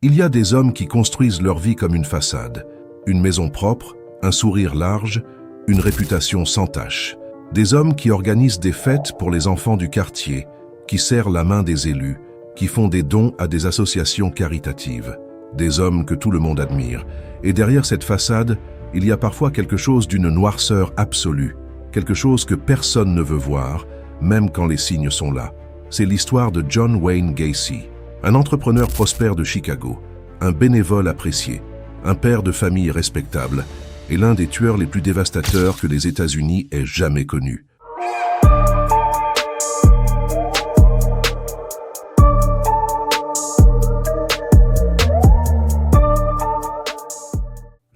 Il y a des hommes qui construisent leur vie comme une façade. Une maison propre, un sourire large, une réputation sans tache. Des hommes qui organisent des fêtes pour les enfants du quartier, qui serrent la main des élus, qui font des dons à des associations caritatives. Des hommes que tout le monde admire. Et derrière cette façade, il y a parfois quelque chose d'une noirceur absolue, quelque chose que personne ne veut voir, même quand les signes sont là. C'est l'histoire de John Wayne Gacy, un entrepreneur prospère de Chicago, un bénévole apprécié, un père de famille respectable et l'un des tueurs les plus dévastateurs que les États-Unis aient jamais connus.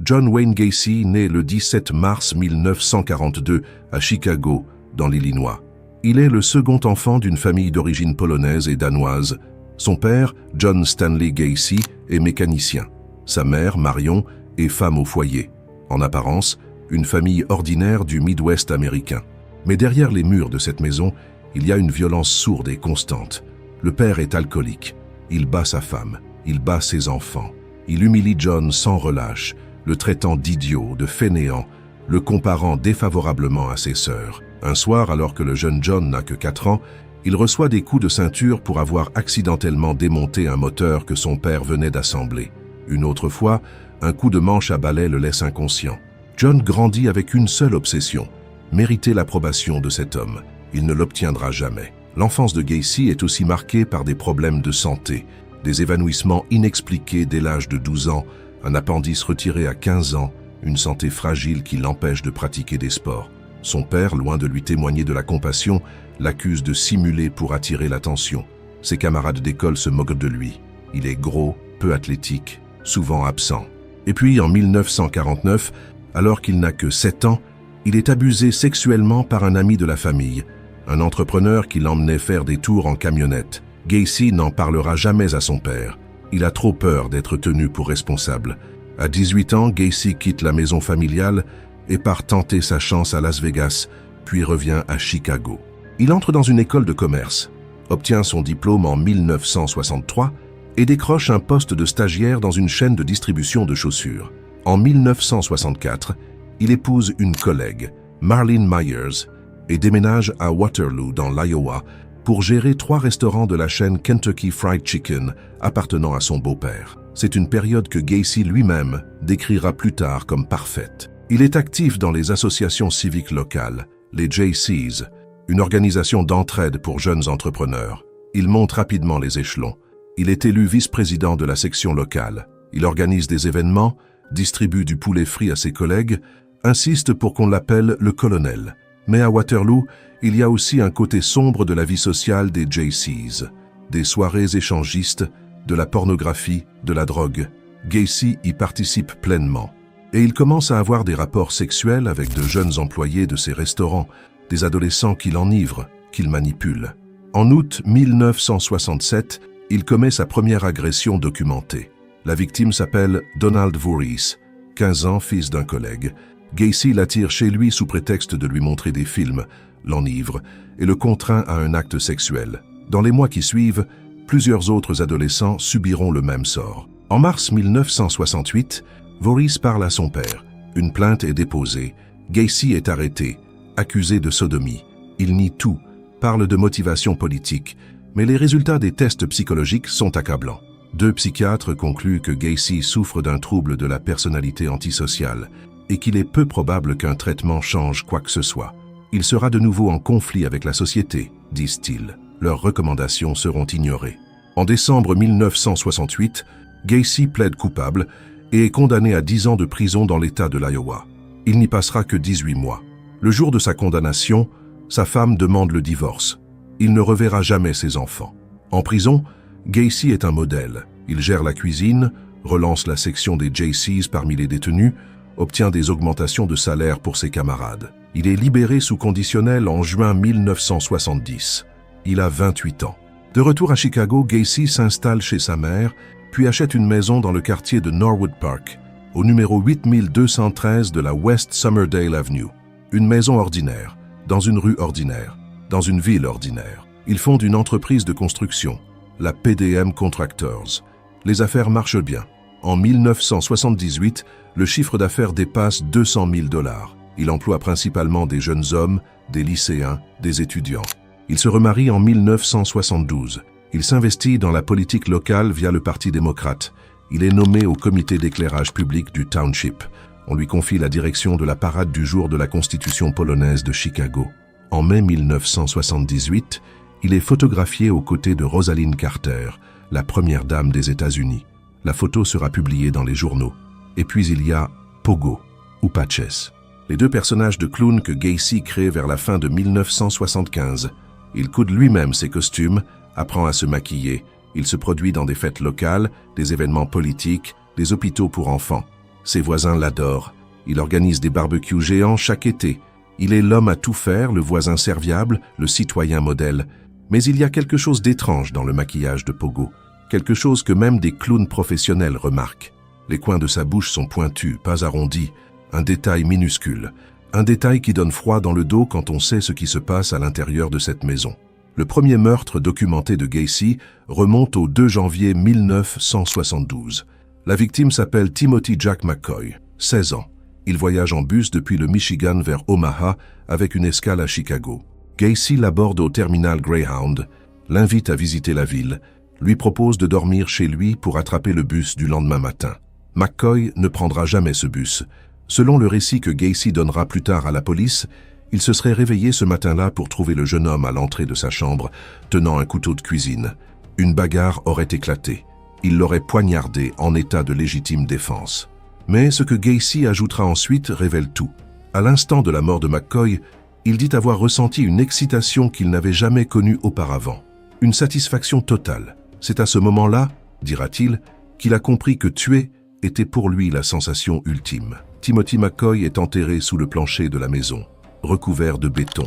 John Wayne Gacy naît le 17 mars 1942 à Chicago, dans l'Illinois. Il est le second enfant d'une famille d'origine polonaise et danoise. Son père, John Stanley Gacy, est mécanicien. Sa mère, Marion, est femme au foyer. En apparence, une famille ordinaire du Midwest américain. Mais derrière les murs de cette maison, il y a une violence sourde et constante. Le père est alcoolique. Il bat sa femme. Il bat ses enfants. Il humilie John sans relâche, le traitant d'idiot, de fainéant, le comparant défavorablement à ses sœurs. Un soir, alors que le jeune John n'a que 4 ans, il reçoit des coups de ceinture pour avoir accidentellement démonté un moteur que son père venait d'assembler. Une autre fois, un coup de manche à balai le laisse inconscient. John grandit avec une seule obsession, mériter l'approbation de cet homme. Il ne l'obtiendra jamais. L'enfance de Gacy est aussi marquée par des problèmes de santé, des évanouissements inexpliqués dès l'âge de 12 ans, un appendice retiré à 15 ans, une santé fragile qui l'empêche de pratiquer des sports. Son père, loin de lui témoigner de la compassion, l'accuse de simuler pour attirer l'attention. Ses camarades d'école se moquent de lui. Il est gros, peu athlétique, souvent absent. Et puis, en 1949, alors qu'il n'a que 7 ans, il est abusé sexuellement par un ami de la famille, un entrepreneur qui l'emmenait faire des tours en camionnette. Gacy n'en parlera jamais à son père. Il a trop peur d'être tenu pour responsable. À 18 ans, Gacy quitte la maison familiale et part tenter sa chance à Las Vegas, puis revient à Chicago. Il entre dans une école de commerce, obtient son diplôme en 1963 et décroche un poste de stagiaire dans une chaîne de distribution de chaussures. En 1964, il épouse une collègue, Marlene Myers, et déménage à Waterloo, dans l'Iowa, pour gérer 3 restaurants de la chaîne Kentucky Fried Chicken appartenant à son beau-père. C'est une période que Gacy lui-même décrira plus tard comme parfaite. Il est actif dans les associations civiques locales, les JCs, une organisation d'entraide pour jeunes entrepreneurs. Il monte rapidement les échelons. Il est élu vice-président de la section locale. Il organise des événements, distribue du poulet frit à ses collègues, insiste pour qu'on l'appelle le colonel. Mais à Waterloo, il y a aussi un côté sombre de la vie sociale des JCs, des soirées échangistes, de la pornographie, de la drogue. Gacy y participe pleinement. Et il commence à avoir des rapports sexuels avec de jeunes employés de ses restaurants, des adolescents qu'il enivre, qu'il manipule. En août 1967, il commet sa première agression documentée. La victime s'appelle Donald Voorhees, 15 ans, fils d'un collègue. Gacy l'attire chez lui sous prétexte de lui montrer des films, l'enivre et le contraint à un acte sexuel. Dans les mois qui suivent, plusieurs autres adolescents subiront le même sort. En mars 1968, Voorhees parle à son père. Une plainte est déposée. Gacy est arrêté, accusé de sodomie. Il nie tout, parle de motivation politique, mais les résultats des tests psychologiques sont accablants. 2 psychiatres concluent que Gacy souffre d'un trouble de la personnalité antisociale et qu'il est peu probable qu'un traitement change quoi que ce soit. Il sera de nouveau en conflit avec la société, disent-ils. Leurs recommandations seront ignorées. En décembre 1968, Gacy plaide coupable et est condamné à 10 ans de prison dans l'État de l'Iowa. Il n'y passera que 18 mois. Le jour de sa condamnation, sa femme demande le divorce. Il ne reverra jamais ses enfants. En prison, Gacy est un modèle. Il gère la cuisine, relance la section des JCs parmi les détenus, obtient des augmentations de salaire pour ses camarades. Il est libéré sous conditionnel en juin 1970. Il a 28 ans. De retour à Chicago, Gacy s'installe chez sa mère, puis achète une maison dans le quartier de Norwood Park, au numéro 8213 de la West Summerdale Avenue. Une maison ordinaire, dans une rue ordinaire, dans une ville ordinaire. Il fonde une entreprise de construction, la PDM Contractors, Les affaires marchent bien. En 1978, le chiffre d'affaires dépasse 200 000 $. Il emploie principalement des jeunes hommes, des lycéens, des étudiants. Il se remarie en 1972. Il s'investit dans la politique locale via le Parti démocrate. Il est nommé au comité d'éclairage public du Township. On lui confie la direction de la parade du jour de la Constitution polonaise de Chicago. En mai 1978, il est photographié aux côtés de Rosalynn Carter, la première dame des États-Unis. La photo sera publiée dans les journaux. Et puis il y a Pogo, ou Patches. Les deux personnages de clown que Gacy crée vers la fin de 1975. Il coude lui-même ses costumes, apprend à se maquiller. Il se produit dans des fêtes locales, des événements politiques, des hôpitaux pour enfants. Ses voisins l'adorent. Il organise des barbecues géants chaque été. Il est l'homme à tout faire, le voisin serviable, le citoyen modèle. Mais il y a quelque chose d'étrange dans le maquillage de Pogo. Quelque chose que même des clowns professionnels remarquent. Les coins de sa bouche sont pointus, pas arrondis. Un détail minuscule. Un détail qui donne froid dans le dos quand on sait ce qui se passe à l'intérieur de cette maison. Le premier meurtre documenté de Gacy remonte au 2 janvier 1972. La victime s'appelle Timothy Jack McCoy, 16 ans. Il voyage en bus depuis le Michigan vers Omaha avec une escale à Chicago. Gacy l'aborde au terminal Greyhound, l'invite à visiter la ville, lui propose de dormir chez lui pour attraper le bus du lendemain matin. McCoy ne prendra jamais ce bus. Selon le récit que Gacy donnera plus tard à la police, il se serait réveillé ce matin-là pour trouver le jeune homme à l'entrée de sa chambre, tenant un couteau de cuisine. Une bagarre aurait éclaté. Il l'aurait poignardé en état de légitime défense. Mais ce que Gacy ajoutera ensuite révèle tout. À l'instant de la mort de McCoy, il dit avoir ressenti une excitation qu'il n'avait jamais connue auparavant. Une satisfaction totale. C'est à ce moment-là, dira-t-il, qu'il a compris que tuer était pour lui la sensation ultime. Timothy McCoy est enterré sous le plancher de la maison, recouvert de béton.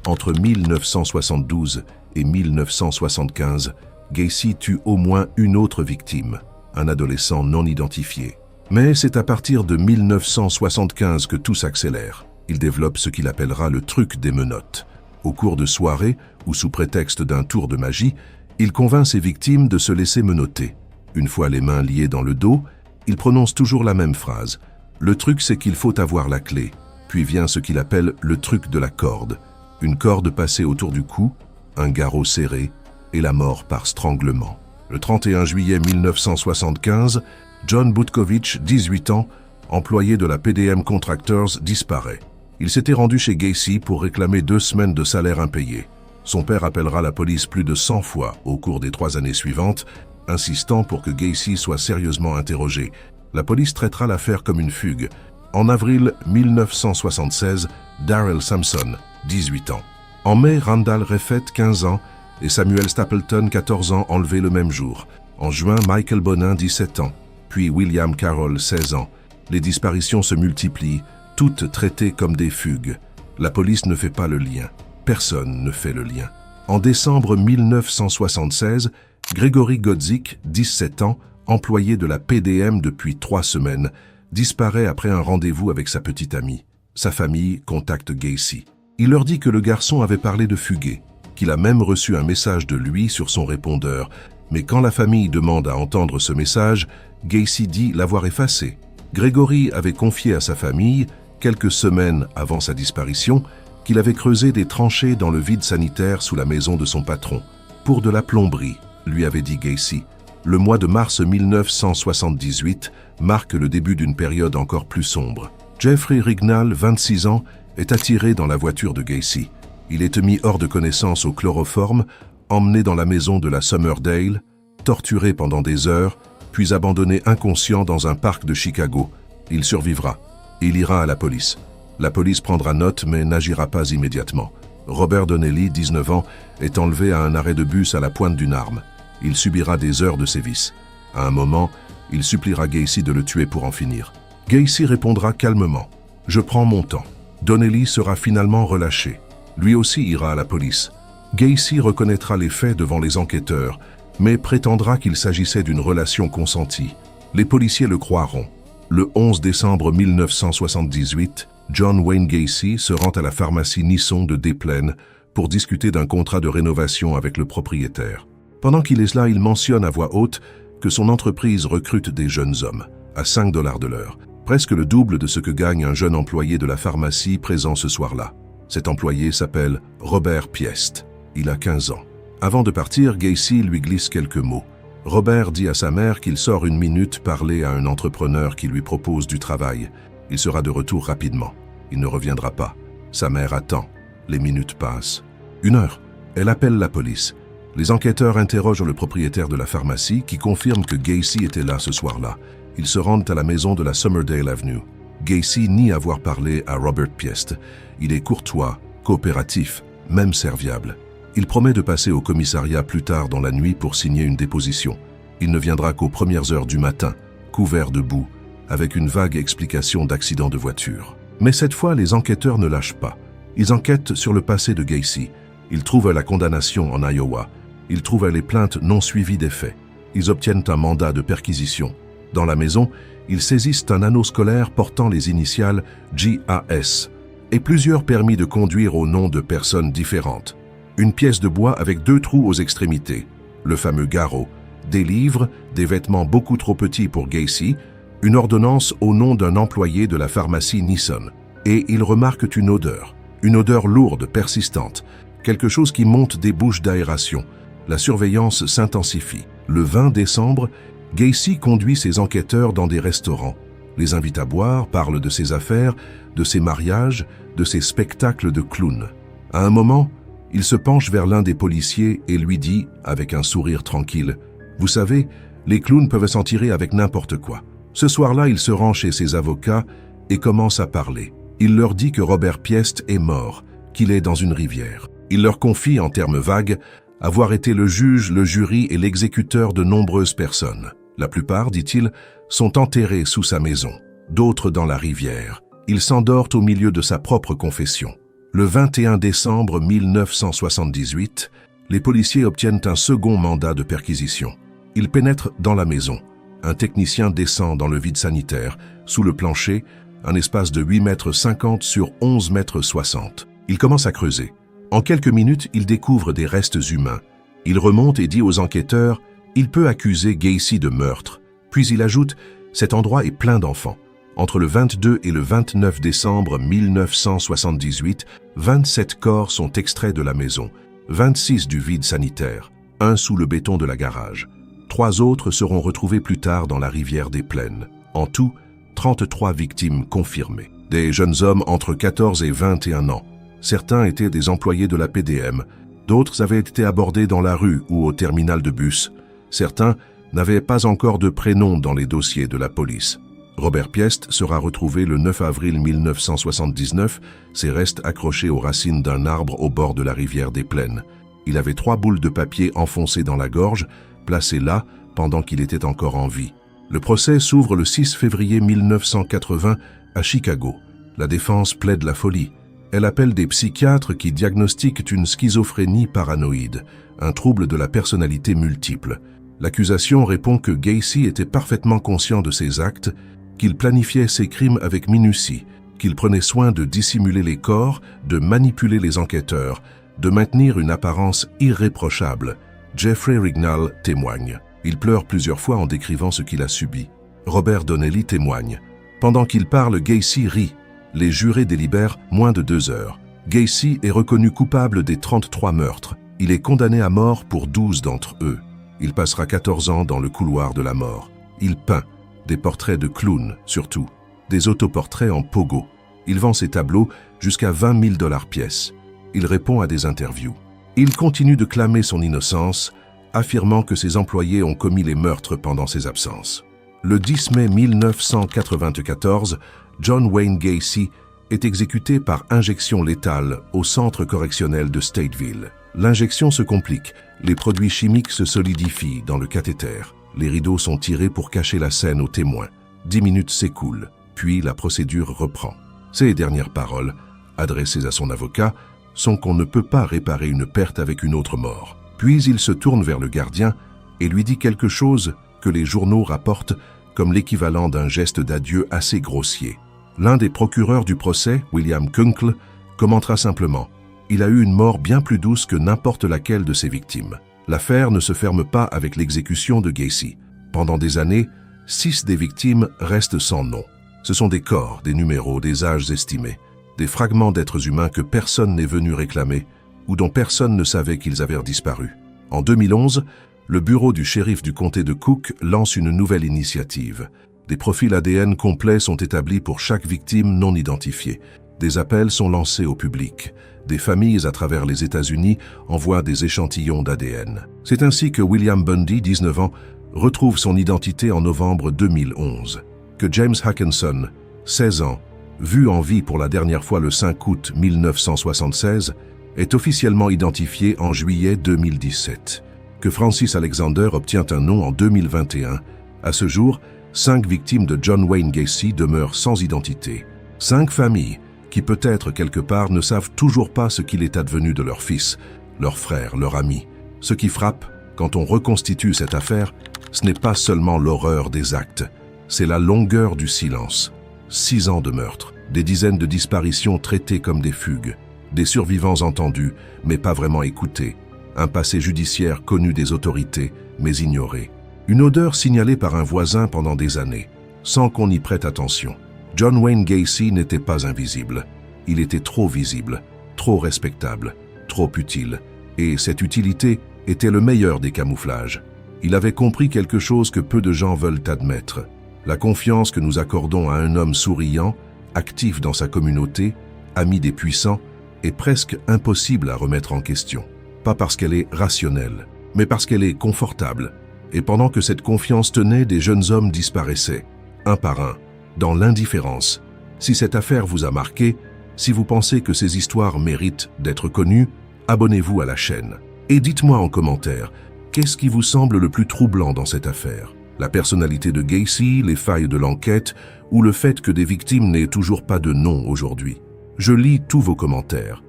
Entre 1972 et 1975, Gacy tue au moins une autre victime, un adolescent non identifié. Mais c'est à partir de 1975 que tout s'accélère. Il développe ce qu'il appellera le truc des menottes. Au cours de soirées, ou sous prétexte d'un tour de magie, il convainc ses victimes de se laisser menotter. Une fois les mains liées dans le dos, il prononce toujours la même phrase. Le truc, c'est qu'il faut avoir la clé. Puis vient ce qu'il appelle le truc de la corde. Une corde passée autour du cou, un garrot serré et la mort par stranglement. Le 31 juillet 1975, John Butkovich, 18 ans, employé de la PDM Contractors, disparaît. Il s'était rendu chez Gacy pour réclamer 2 semaines de salaire impayé. Son père appellera la police plus de 100 fois au cours des 3 années suivantes, insistant pour que Gacy soit sérieusement interrogé. La police traitera l'affaire comme une fugue. En avril 1976, Darrell Sampson, 18 ans. En mai, Randall Refett, 15 ans, et Samuel Stapleton, 14 ans, enlevés le même jour. En juin, Michael Bonin, 17 ans, puis William Carroll, 16 ans. Les disparitions se multiplient, toutes traitées comme des fugues. La police ne fait pas le lien. Personne ne fait le lien. En décembre 1976, Gregory Godzik, 17 ans, employé de la PDM depuis 3 semaines, disparaît après un rendez-vous avec sa petite amie. Sa famille contacte Gacy. Il leur dit que le garçon avait parlé de fuguer, qu'il a même reçu un message de lui sur son répondeur. Mais quand la famille demande à entendre ce message, Gacy dit l'avoir effacé. Gregory avait confié à sa famille, quelques semaines avant sa disparition, qu'il avait creusé des tranchées dans le vide sanitaire sous la maison de son patron. Pour de la plomberie, lui avait dit Gacy. Le mois de mars 1978 marque le début d'une période encore plus sombre. Jeffrey Rignall, 26 ans, est attiré dans la voiture de Gacy. Il est mis hors de connaissance au chloroforme, emmené dans la maison de la Summerdale, torturé pendant des heures, puis abandonné inconscient dans un parc de Chicago. Il survivra. Il ira à la police. La police prendra note mais n'agira pas immédiatement. Robert Donnelly, 19 ans, est enlevé à un arrêt de bus à la pointe d'une arme. Il subira des heures de sévices. À un moment, il suppliera Gacy de le tuer pour en finir. Gacy répondra calmement. « Je prends mon temps ». Donnelly sera finalement relâché. Lui aussi ira à la police. Gacy reconnaîtra les faits devant les enquêteurs, mais prétendra qu'il s'agissait d'une relation consentie. Les policiers le croiront. Le 11 décembre 1978, John Wayne Gacy se rend à la pharmacie Nisson de Des Plaines pour discuter d'un contrat de rénovation avec le propriétaire. Pendant qu'il est là, il mentionne à voix haute que son entreprise recrute des jeunes hommes, à 5 $ de l'heure, presque le double de ce que gagne un jeune employé de la pharmacie présent ce soir-là. Cet employé s'appelle Robert Piest. Il a 15 ans. Avant de partir, Gacy lui glisse quelques mots. Robert dit à sa mère qu'il sort une minute parler à un entrepreneur qui lui propose du travail. Il sera de retour rapidement. Il ne reviendra pas. Sa mère attend. Les minutes passent. 1 heure. Elle appelle la police. Les enquêteurs interrogent le propriétaire de la pharmacie qui confirme que Gacy était là ce soir-là. Ils se rendent à la maison de la Somerdale Avenue. Gacy nie avoir parlé à Robert Piest. Il est courtois, coopératif, même serviable. Il promet de passer au commissariat plus tard dans la nuit pour signer une déposition. Il ne viendra qu'aux premières heures du matin, couvert de boue, avec une vague explication d'accident de voiture. Mais cette fois, les enquêteurs ne lâchent pas. Ils enquêtent sur le passé de Gacy. Ils trouvent la condamnation en Iowa. Ils trouvent les plaintes non suivies des faits. Ils obtiennent un mandat de perquisition. Dans la maison, ils saisissent un anneau scolaire portant les initiales JAS et plusieurs permis de conduire au nom de personnes différentes. Une pièce de bois avec 2 trous aux extrémités, le fameux garrot, des livres, des vêtements beaucoup trop petits pour Gacy, une ordonnance au nom d'un employé de la pharmacie Nisson. Et ils remarquent une odeur lourde, persistante, quelque chose qui monte des bouches d'aération. La surveillance s'intensifie. Le 20 décembre, Gacy conduit ses enquêteurs dans des restaurants, les invite à boire, parle de ses affaires, de ses mariages, de ses spectacles de clowns. À un moment, il se penche vers l'un des policiers et lui dit, avec un sourire tranquille, « Vous savez, les clowns peuvent s'en tirer avec n'importe quoi. » Ce soir-là, il se rend chez ses avocats et commence à parler. Il leur dit que Robert Piest est mort, qu'il est dans une rivière. Il leur confie, en termes vagues, avoir été le juge, le jury et l'exécuteur de nombreuses personnes. La plupart, dit-il, sont enterrés sous sa maison, d'autres dans la rivière. Il s'endort au milieu de sa propre confession. Le 21 décembre 1978, les policiers obtiennent un second mandat de perquisition. Ils pénètrent dans la maison. Un technicien descend dans le vide sanitaire, sous le plancher, un espace de 8,50 m sur 11,60 m. Il commence à creuser. En quelques minutes, il découvre des restes humains. Il remonte et dit aux enquêteurs « Il peut accuser Gacy de meurtre ». Puis il ajoute « Cet endroit est plein d'enfants ». Entre le 22 et le 29 décembre 1978, 27 corps sont extraits de la maison, 26 du vide sanitaire, 1 sous le béton de la garage. 3 autres seront retrouvés plus tard dans la rivière des Plaines. En tout, 33 victimes confirmées. Des jeunes hommes entre 14 et 21 ans. Certains étaient des employés de la PDM, d'autres avaient été abordés dans la rue ou au terminal de bus. Certains n'avaient pas encore de prénom dans les dossiers de la police. Robert Piest sera retrouvé le 9 avril 1979, ses restes accrochés aux racines d'un arbre au bord de la rivière des Plaines. Il avait 3 boules de papier enfoncées dans la gorge, placées là pendant qu'il était encore en vie. Le procès s'ouvre le 6 février 1980 à Chicago. La défense plaide la folie. Elle appelle des psychiatres qui diagnostiquent une schizophrénie paranoïde, un trouble de la personnalité multiple. L'accusation répond que Gacy était parfaitement conscient de ses actes, qu'il planifiait ses crimes avec minutie, qu'il prenait soin de dissimuler les corps, de manipuler les enquêteurs, de maintenir une apparence irréprochable. Jeffrey Rignall témoigne. Il pleure plusieurs fois en décrivant ce qu'il a subi. Robert Donnelly témoigne. Pendant qu'il parle, Gacy rit. Les jurés délibèrent moins de 2 heures. Gacy est reconnu coupable des 33 meurtres. Il est condamné à mort pour 12 d'entre eux. Il passera 14 ans dans le couloir de la mort. Il peint des portraits de clowns, surtout, des autoportraits en pogo. Il vend ses tableaux jusqu'à 20 000 $ pièce. Il répond à des interviews. Il continue de clamer son innocence, affirmant que ses employés ont commis les meurtres pendant ses absences. Le 10 mai 1994, John Wayne Gacy est exécuté par injection létale au centre correctionnel de Stateville. L'injection se complique, les produits chimiques se solidifient dans le cathéter. Les rideaux sont tirés pour cacher la scène aux témoins. 10 minutes s'écoulent, puis la procédure reprend. Ses dernières paroles, adressées à son avocat, sont qu'on ne peut pas réparer une perte avec une autre mort. Puis il se tourne vers le gardien et lui dit quelque chose que les journaux rapportent comme l'équivalent d'un geste d'adieu assez grossier. L'un des procureurs du procès, William Kunkel, commentera simplement « Il a eu une mort bien plus douce que n'importe laquelle de ses victimes. L'affaire ne se ferme pas avec l'exécution de Gacy. Pendant des années, 6 des victimes restent sans nom. Ce sont des corps, des numéros, des âges estimés, des fragments d'êtres humains que personne n'est venu réclamer ou dont personne ne savait qu'ils avaient disparu. En 2011, le bureau du shérif du comté de Cook lance une nouvelle initiative. Des profils ADN complets sont établis pour chaque victime non identifiée. Des appels sont lancés au public. Des familles à travers les États-Unis envoient des échantillons d'ADN. C'est ainsi que William Bundy, 19 ans, retrouve son identité en novembre 2011. Que James Hackenson, 16 ans, vu en vie pour la dernière fois le 5 août 1976, est officiellement identifié en juillet 2017. Que Francis Alexander obtient un nom en 2021. À ce jour, 5 victimes de John Wayne Gacy demeurent sans identité. 5 familles qui peut-être quelque part ne savent toujours pas ce qu'il est advenu de leur fils, leur frère, leur ami. Ce qui frappe, quand on reconstitue cette affaire, ce n'est pas seulement l'horreur des actes, c'est la longueur du silence. 6 ans de meurtre, des dizaines de disparitions traitées comme des fugues, des survivants entendus, mais pas vraiment écoutés, un passé judiciaire connu des autorités, mais ignoré. Une odeur signalée par un voisin pendant des années, sans qu'on y prête attention. John Wayne Gacy n'était pas invisible. Il était trop visible, trop respectable, trop utile. Et cette utilité était le meilleur des camouflages. Il avait compris quelque chose que peu de gens veulent admettre. La confiance que nous accordons à un homme souriant, actif dans sa communauté, ami des puissants, est presque impossible à remettre en question. Pas parce qu'elle est rationnelle, mais parce qu'elle est confortable. Et pendant que cette confiance tenait, des jeunes hommes disparaissaient, un par un, dans l'indifférence. Si cette affaire vous a marqué, si vous pensez que ces histoires méritent d'être connues, abonnez-vous à la chaîne. Et dites-moi en commentaire, qu'est-ce qui vous semble le plus troublant dans cette affaire? La personnalité de Gacy, les failles de l'enquête, ou le fait que des victimes n'aient toujours pas de nom aujourd'hui? Je lis tous vos commentaires.